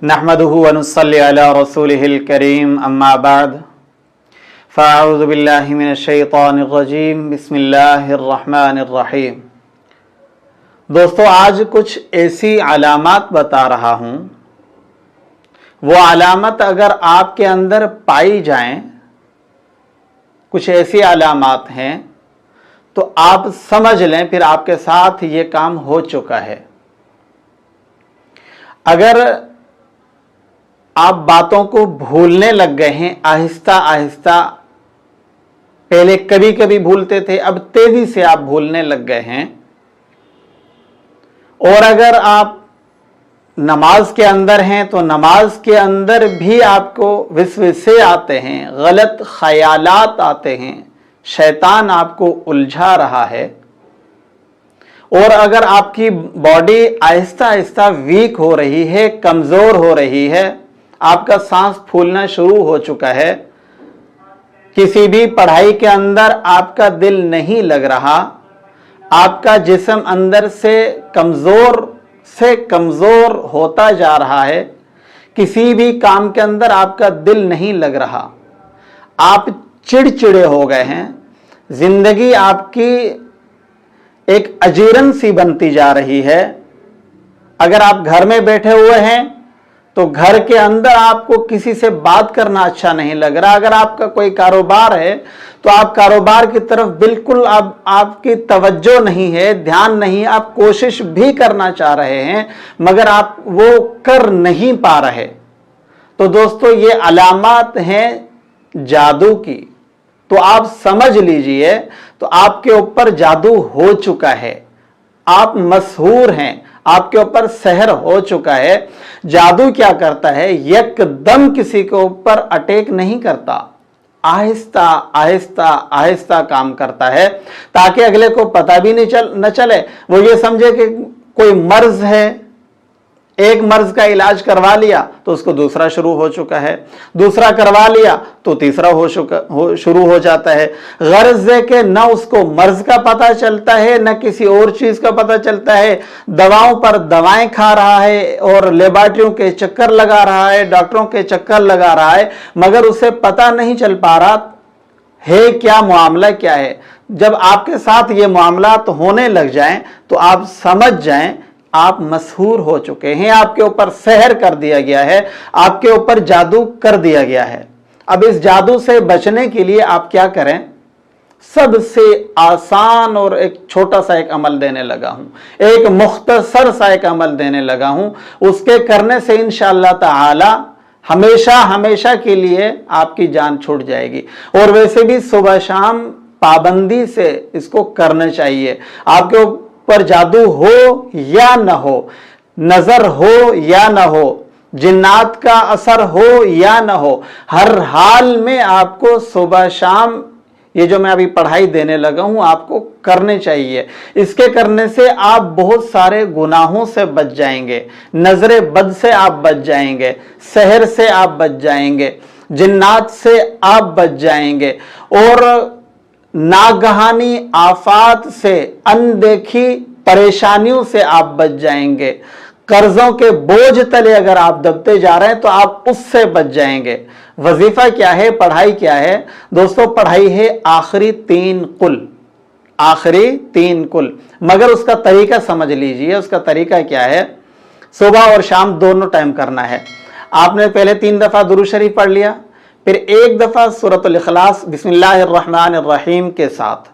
नहमदुहु व नुसल्ली अला रसूलिहिल करीम अम्मा बाद फ़अऊज़ु बिल्लाहि मिनश्शैतानिर रजीम बिस्मिल्लाहिर रहमानिर रहीम। दोस्तों, आज कुछ ऐसी अलामत बता रहा हूँ, वो अलामत अगर आपके अंदर पाई जाएं, कुछ ऐसी अलामत हैं तो आप समझ लें फिर आपके साथ ये काम हो चुका है। अगर आप बातों को भूलने लग गए हैं आहिस्ता आहिस्ता, पहले कभी कभी भूलते थे, अब तेजी से आप भूलने लग गए हैं, और अगर आप नमाज के अंदर हैं तो नमाज के अंदर भी आपको विसविसे आते हैं, गलत ख्यालात आते हैं, शैतान आपको उलझा रहा है, और अगर आपकी बॉडी आहिस्ता आहिस्ता वीक हो रही है, कमज़ोर हो रही है, आपका सांस फूलना शुरू हो चुका है, किसी भी पढ़ाई के अंदर आपका दिल नहीं लग रहा, आपका जिस्म अंदर से कमज़ोर होता जा रहा है, किसी भी काम के अंदर आपका दिल नहीं लग रहा, आप चिड़चिड़े हो गए हैं, जिंदगी आपकी एक अजीरन सी बनती जा रही है। अगर आप घर में बैठे हुए हैं तो घर के अंदर आपको किसी से बात करना अच्छा नहीं लग रहा। अगर आपका कोई कारोबार है तो आप कारोबार की तरफ बिल्कुल आपकी तवज्जो नहीं है, ध्यान नहीं, आप कोशिश भी करना चाह रहे हैं मगर आप वो कर नहीं पा रहे। तो दोस्तों, ये अलामत हैं जादू की, तो आप समझ लीजिए तो आपके ऊपर जादू हो चुका है, आप मशहूर हैं, आपके ऊपर सहर हो चुका है। जादू क्या करता है, एकदम किसी के ऊपर अटैक नहीं करता, आहिस्ता आहिस्ता आहिस्ता काम करता है, ताकि अगले को पता भी न चले, वो ये समझे कि कोई मर्ज है। एक मर्ज का इलाज करवा लिया तो उसको दूसरा शुरू हो चुका है, दूसरा करवा लिया तो तीसरा शुरू हो जाता है। गर्ज है कि न उसको मर्ज का पता चलता है, न किसी और चीज का पता चलता है, दवाओं पर दवाएं खा रहा है और लेबॉरेटरियों के चक्कर लगा रहा है, डॉक्टरों के चक्कर लगा रहा है, मगर उसे पता नहीं चल पा रहा है क्या मामला क्या है। जब आपके साथ ये मामला तो होने लग जाएं तो आप समझ जाएं आप मशहूर हो चुके हैं, आपके ऊपर सहर कर दिया गया है, आपके ऊपर जादू कर दिया गया है। अब इस जादू से बचने के लिए आप क्या करें, सबसे आसान और एक छोटा सा एक अमल देने लगा हूं, एक मुख्तसर सा एक अमल देने लगा हूं। उसके करने से इंशाअल्लाह ताला हमेशा हमेशा के लिए आपकी जान छूट जाएगी। और वैसे भी सुबह शाम पाबंदी से इसको करना चाहिए। आपके पर जादू हो या न हो, नजर हो या न हो, जिन्नात का असर हो या न हो, हर हाल में आपको सुबह शाम ये जो मैं अभी पढ़ाई देने लगा हूं आपको करने चाहिए। इसके करने से आप बहुत सारे गुनाहों से बच जाएंगे, नजरे बद से आप बच जाएंगे, सहर से आप बच जाएंगे, जिन्नात से आप बच जाएंगे, और नागहानी आफात से, अनदेखी परेशानियों से आप बच जाएंगे। कर्जों के बोझ तले अगर आप दबते जा रहे हैं तो आप उससे बच जाएंगे। वजीफा क्या है, पढ़ाई क्या है दोस्तों? पढ़ाई है आखिरी 3 कुल, आखिरी 3 कुल, मगर उसका तरीका समझ लीजिए। उसका तरीका क्या है, सुबह और शाम दोनों टाइम करना है। आपने पहले 3 दफा दुरूद शरीफ पढ़ लिया, फिर 1 दफा सूरतुल इखलास बिस्मिल्लाहिर्रहमानिर्रहीम के साथ,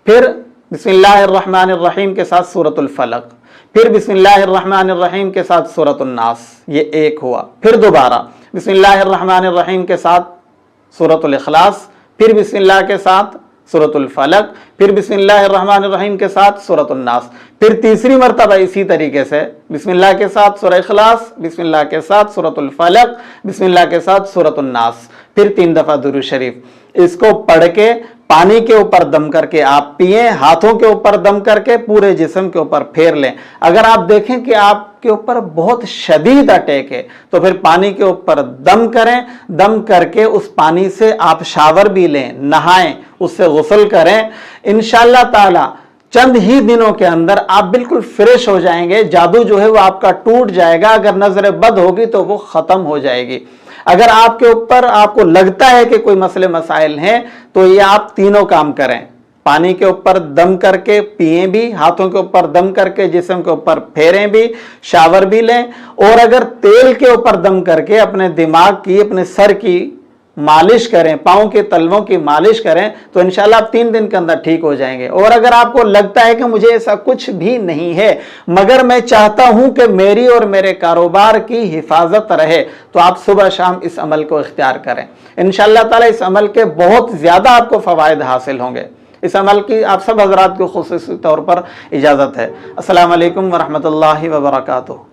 फिर बिस्मिल्लाहिर्रहमानिर्रहीम के साथ सूरतुल फलक, फिर बिस्मिल्लाहिर्रहमानिर्रहीम के साथ सूरतुन नास, ये 1 हुआ। फिर दोबारा बिस्मिल्लाहिर्रहमानिर्रहीम के साथ सूरतुल इखलास, फिर बिस्मिल्लाह के साथ सूरतुल फलक, फिर बिस्मिल्लाहिर्रहमानिर्रहीम के साथ सूरतुन नास, फिर तीसरी मरतबा इसी तरीके से बिस्मिल्लाह के साथ सूरह इखलास, बिस्मिल्लाह के साथ सूरतुल फलक, बिस्मिल्लाह के साथ सूरतुन नास, फिर 3 दफा दुरूद शरीफ। इसको पढ़ के पानी के ऊपर दम करके आप पिए, हाथों के ऊपर दम करके पूरे जिस्म के ऊपर फेर लें। अगर आप देखें कि आपके ऊपर बहुत शदीद अटैक है तो फिर पानी के ऊपर दम करें, दम करके उस पानी से आप शावर भी लें, नहाएं, उससे गुस्ल करें। इंशाअल्लाह ताला चंद ही दिनों के अंदर आप बिल्कुल फ्रेश हो जाएंगे। जादू जो है वो आपका टूट जाएगा। अगर नजर बद होगी तो वो खत्म हो जाएगी। अगर आपके ऊपर आपको लगता है कि कोई मसले मसाइल हैं तो ये आप तीनों काम करें। पानी के ऊपर दम करके पिएं भी, हाथों के ऊपर दम करके जिस्म के ऊपर फेरें भी, शावर भी लें, और अगर तेल के ऊपर दम करके अपने दिमाग की, अपने सर की मालिश करें, पाँव के तलवों की मालिश करें, तो इंशाल्लाह आप 3 दिन के अंदर ठीक हो जाएंगे। और अगर आपको लगता है कि मुझे ऐसा कुछ भी नहीं है मगर मैं चाहता हूं कि मेरी और मेरे कारोबार की हिफाजत रहे, तो आप सुबह शाम इस अमल को इख्तियार करें। इंशाल्लाह ताला इस अमल के बहुत ज्यादा आपको फवायद हासिल होंगे। इस अमल की आप सब हजरात को खुसूसी तौर पर इजाजत है। अस्सलाम वालेकुम वरहमतुल्लाहि वबरकातुहू।